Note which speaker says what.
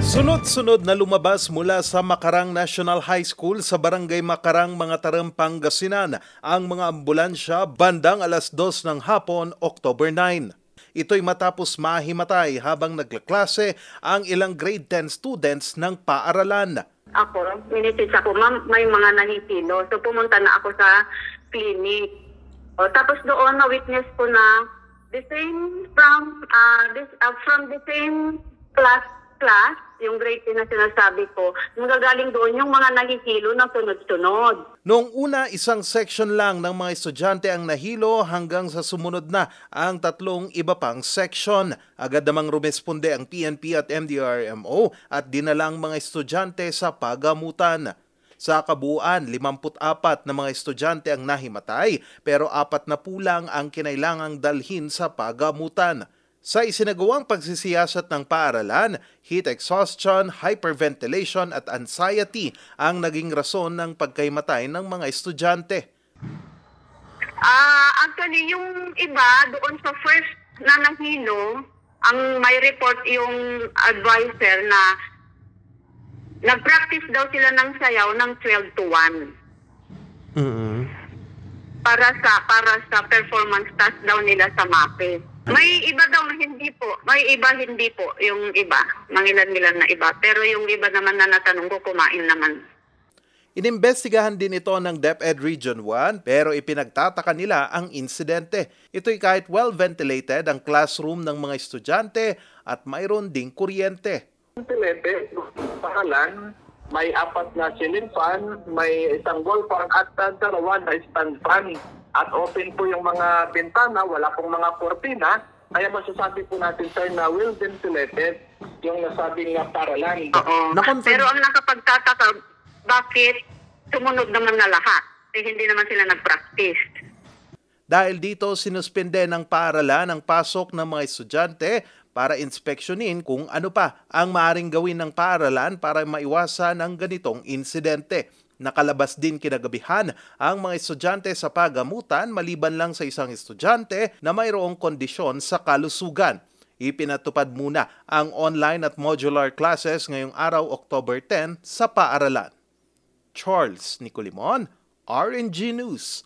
Speaker 1: Sunod-sunod na lumabas mula sa Macarang National High School sa Barangay Macarang, Mangatarang, Pangasinan ang mga ambulansya bandang alas 2 ng hapon, October 9. Ito'y matapos mahimatay habang naglaklase ang ilang grade 10 students ng paaralan.
Speaker 2: Ako, minitis ako, ma'am, may mga nahihilo. So pumunta na ako sa clinic. Tapos doon na-witness ko na the same from the same class, yung grade 10 na sinasabi ko, nagagaling doon yung mga nahihilo na sunod-sunod.
Speaker 1: Noong una, isang section lang ng mga estudyante ang nahilo hanggang sa sumunod na ang tatlong iba pang section. Agad namang rumesponde ang PNP at MDRMO at dinalang mga estudyante sa pagamutan. Sa kabuuan, 54 na mga estudyante ang nahimatay pero 4 na pulang ang kinailangang dalhin sa pagamutan. Sa isinagawang pagsisiyasat ng paaralan, heat exhaustion, hyperventilation at anxiety ang naging rason ng pagkaimatay ng mga estudyante.
Speaker 2: Actually, yung iba doon sa first na nahilo, ang may report yung advisor na nag-practice daw sila ng sayaw ng 12 to 1.
Speaker 1: Mm-hmm.
Speaker 2: Para sa performance task daw nila sa MAPE. May iba daw na hindi po. May iba hindi po. Yung iba. Mangilan-ngilan na iba. Pero yung iba naman na natanong ko, kumain naman.
Speaker 1: Inimbestigahan din ito ng DepEd Region 1 pero ipinagtataka nila ang insidente. Ito'y kahit well-ventilated ang classroom ng mga estudyante at mayroon ding kuryente.
Speaker 3: Ventilated, pahalan, may 4 na ceiling fan, may isang wall fan at dalawa na stand fan. At open po yung mga bintana, wala pong mga kortina. Kaya masasabi po natin, sir, na well-ventilated yung nasabing paaralan.
Speaker 2: Oo. Pero ang nakapagtataka, bakit sumunod naman na lahat? Hindi naman sila nag-practice.
Speaker 1: Dahil dito, sinuspende ng paaralan ang pasok ng mga estudyante para inspeksyonin kung ano pa ang maaaring gawin ng paaralan para maiwasan ang ganitong insidente. Nakalabas din kinagabihan ang mga estudyante sa pagamutan maliban lang sa isang estudyante na mayroong kondisyon sa kalusugan. Ipinatupad muna ang online at modular classes ngayong araw October 10 sa paaralan. Charles Nicolimon, RNG News.